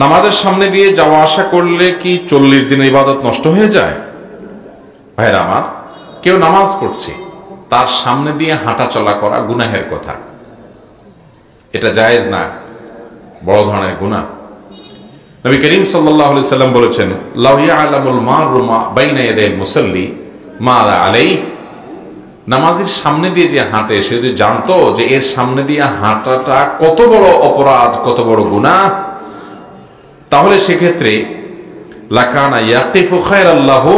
নামাজের সামনে দিয়ে যাওয়া আসা করলে কি 40 দিনের ইবাদত নষ্ট হয়ে যায়? ভাইরা আমার, কেউ নামাজ পড়ছে, তার সামনে দিয়ে হাঁটা চলা করা গুনাহের কথা, এটা জায়েজ না, বড় ধরনের গুনাহ। নবী করিম সাল্লাল্লাহু আলাইহি সাল্লাম বলেছেন, লাউ ইয়ালামুল মারু মা বাইনা ইয়াদাইল মুসাল্লি মা আলাইহি, নামাজের সামনে দিয়ে যে হাঁটে সে যদি জানতো যে এর সামনে দিয়ে হাঁটাটা কত বড় অপরাধ, কত বড় গুনাহ, তাহলে সেক্ষেত্রে লাকানা ইয়াকিফু খায়রাল্লাহু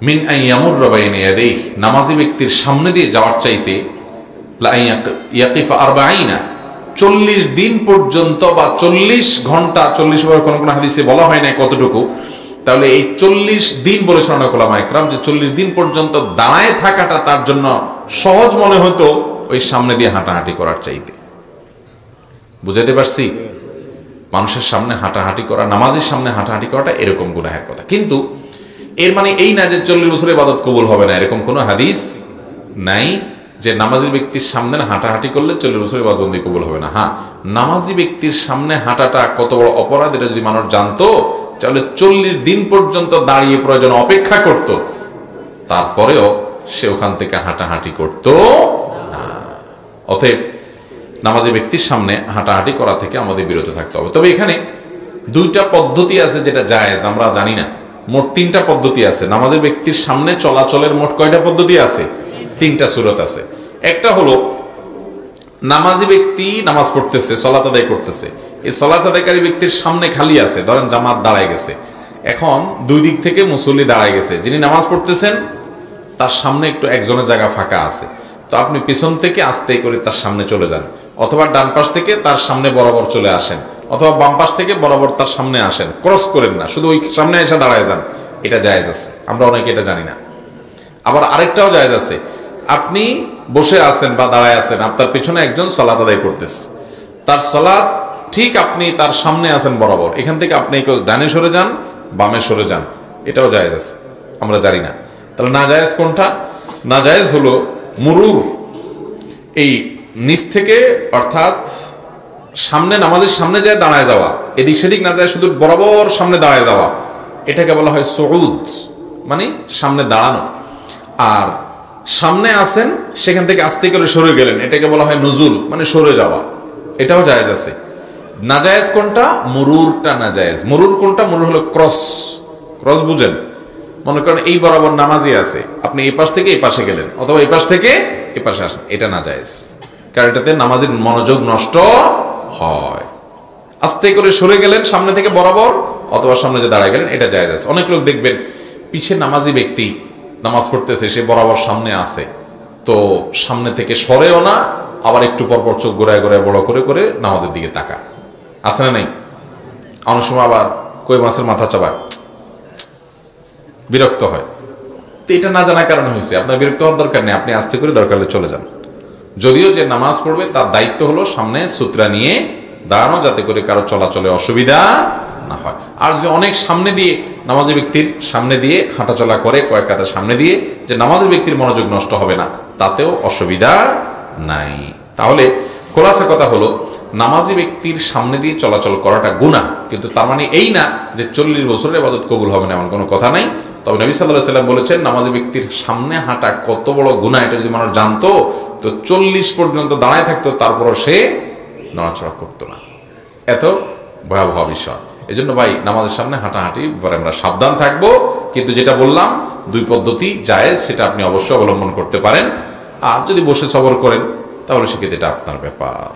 মিন আন ইয়ামুররা বাইনা ইয়াদাইহি, নামাজি ব্যক্তির সামনে দিয়ে যাওয়ার চাইতে লা ইয়াকিফা 40 দিন পর্যন্ত বা 40 ঘন্টা, 40 বার কোন কোন হাদিসে বলা হয় না কতটুকু, তাহলে এই 40 দিন বলেছেন অনেক ওলামা ইকরাম যে 40 দিন পর্যন্ত দাঁড়ায় থাকাটা তার জন্য সহজ মনে হতো ওই সামনে দিয়ে হাঁটাহাঁটি করার চাইতে। বুঝাতে পারছি? মানুষের সামনে হাঁটাহাঁটি করা, নামাজের সামনে হাঁটাহাঁটি করাটা এরকম গুনাহের কথা। কিন্তু এর মানে এই না যে 40 বছরের ইবাদত কবুল হবে না, এরকম কোনো হাদিস নাই যে নামাজি ব্যক্তির সামনে হাঁটাহাঁটি করলে 40 বছরের ইবাদতবন্দি কবুল হবে না। হ্যাঁ, নামাজি ব্যক্তির সামনে হাঁটাটা কত বড় অপরাধ এটা যদি মানুষ জানতো, তাহলে 40 দিন পর্যন্ত দাঁড়িয়ে প্রয়োজন অপেক্ষা করত, তারপরেও সে ওখান থেকে হাঁটাহাঁটি করত না। অতএব নামাজি ব্যক্তির সামনে হাঁটাহাঁটি করা থেকে আমাদের বিরত থাকতে হবে। তবে এখানে 2টা পদ্ধতি আছে যেটা জায়েজ, আমরা জানি না। মোট 3টা পদ্ধতি আছে নামাজি ব্যক্তির সামনে চলাচলের। মোট কয়টা পদ্ধতি আছে? 3টা সূরত আছে। একটা হলো নামাজি ব্যক্তি নামাজ পড়তেছে, সালাত আদায় করতেছে, এই সালাত আদায়কারী ব্যক্তির সামনে খালি আছে, ধরেন জামাত দাঁড়ায় গেছে, এখন 2 দিক থেকে মুসল্লি দাঁড়ায় গেছে, যিনি নামাজ পড়তেছেন তার সামনে একটু একজনের জায়গা ফাঁকা আছে, তো আপনি পিছন থেকে আস্তে করে তার সামনে চলে যান, অথবা ডান পাশ থেকে তার সামনে বরাবর চলে আসেন, অথবা বাম পাশ থেকে বরাবর তার সামনে আসেন, ক্রস করেন না, শুধু ওই সামনে এসে দাঁড়ায় যান। এটা জায়েজ আছে, আমরা অনেকে এটা জানি না। আবার আরেকটাও জায়েজ আছে, আপনি বসে আছেন বা দাঁড়ায় আছেন, আপনার পিছনে একজন সালাত আদায় করতেছে, তার সালাত ঠিক আপনি তার সামনে আছেন বরাবর, এখান থেকে আপনি ডানে সরে যান, বামে সরে যান, এটাও জায়েজ আছে, আমরা জানি না। তাহলে না জায়েজ কোনটা? না জায়েজ হলো মুরুর, এই নিচ থেকে, অর্থাৎ সামনে, নামাজের সামনে যায় দাঁড়ায় যাওয়া, এদিক সেদিক না যায়, শুধু বরাবর সামনে দাঁড়ায় যাওয়া, এটাকে বলা হয় সুউদ, মানে সামনে দাঁড়ানো। আর সামনে আসেন, সেখান থেকে আস্তে করে সরে গেলেন, এটাকে বলা হয় নুজুল, মানে সরে যাওয়া, এটাও জায়েজ আছে। নাজায়েজ কোনটা? মুরুরটা নাজায়েজ। মুরুর কোনটা? মুরুর হলো ক্রস। ক্রস বুঝেন? মনে করেন এই বরাবর নামাজি আছে, আপনি এই পাশ থেকে এই পাশে গেলেন, অথবা এই পাশ থেকে এই পাশে আসেন, এটা নাজায়েজ, কারণ এটাতে নামাজের মনোযোগ নষ্ট হয়। আস্তে করে সরে গেলেন সামনে থেকে বরাবর, অথবা সামনে যে দাঁড়ায় গেলেন, এটা জায়েজ আছে। অনেক লোক দেখবেন পিছে নামাজি ব্যক্তি নামাজ পড়তেছে, সে বরাবর সামনে আছে, তো সামনে থেকে সরেও না, আবার একটু পরপর চোখ ঘোরায় ঘোরায় বড় করে করে নামাজের দিকে তাকা, আছে না? নেই? অনেক সময় আবার কই মাছের মাথা চাবায়, বিরক্ত হয়। তো এটা না জানার কারণে হয়েছে। আপনার বিরক্ত হওয়ার দরকার নেই, আপনি আস্তে করে দরকার হলে চলে যান। যদিও যে নামাজ পড়বে তার দায়িত্ব হলো সামনে সুতরা নিয়ে দাঁড়ানো, যাতে করে কারো চলাচলে অসুবিধা না হয়। আর যদি অনেক সামনে দিয়ে, নামাজি ব্যক্তির সামনে দিয়ে হাঁটাচলা করে, কয়েক কাতা সামনে দিয়ে, যে নামাজি ব্যক্তির মনোযোগ নষ্ট হবে না, তাতেও অসুবিধা নাই। তাহলে খোলাসা কথা হলো, নামাজি ব্যক্তির সামনে দিয়ে চলাচল করাটা গুনাহ, কিন্তু তার মানে এই না যে 40 বছরের ইবাদত কবুল হবে না, এমন কোনো কথা নাই। তবে নবী সাল্লাল্লাহু আলাইহি সাল্লাম বলেছেন, নামাজি ব্যক্তির সামনে হাঁটা কত বড় গুনাহ, এটা যদি মানুষ জানতো তো 40 পর্যন্ত দাঁড়ায় থাকতো, তারপরও সে নড়াচড়া করতো না। এত ভয়াবহ বিষয়। এই জন্য ভাই, নামাজের সামনে হাঁটাহাঁটি পরে আমরা সাবধান থাকবো। কিন্তু যেটা বললাম 2 পদ্ধতি জায়েজ, সেটা আপনি অবশ্যই অবলম্বন করতে পারেন। আর যদি বসে সবর করেন, তাহলে সেক্ষেত্রে এটা আপনার ব্যাপার।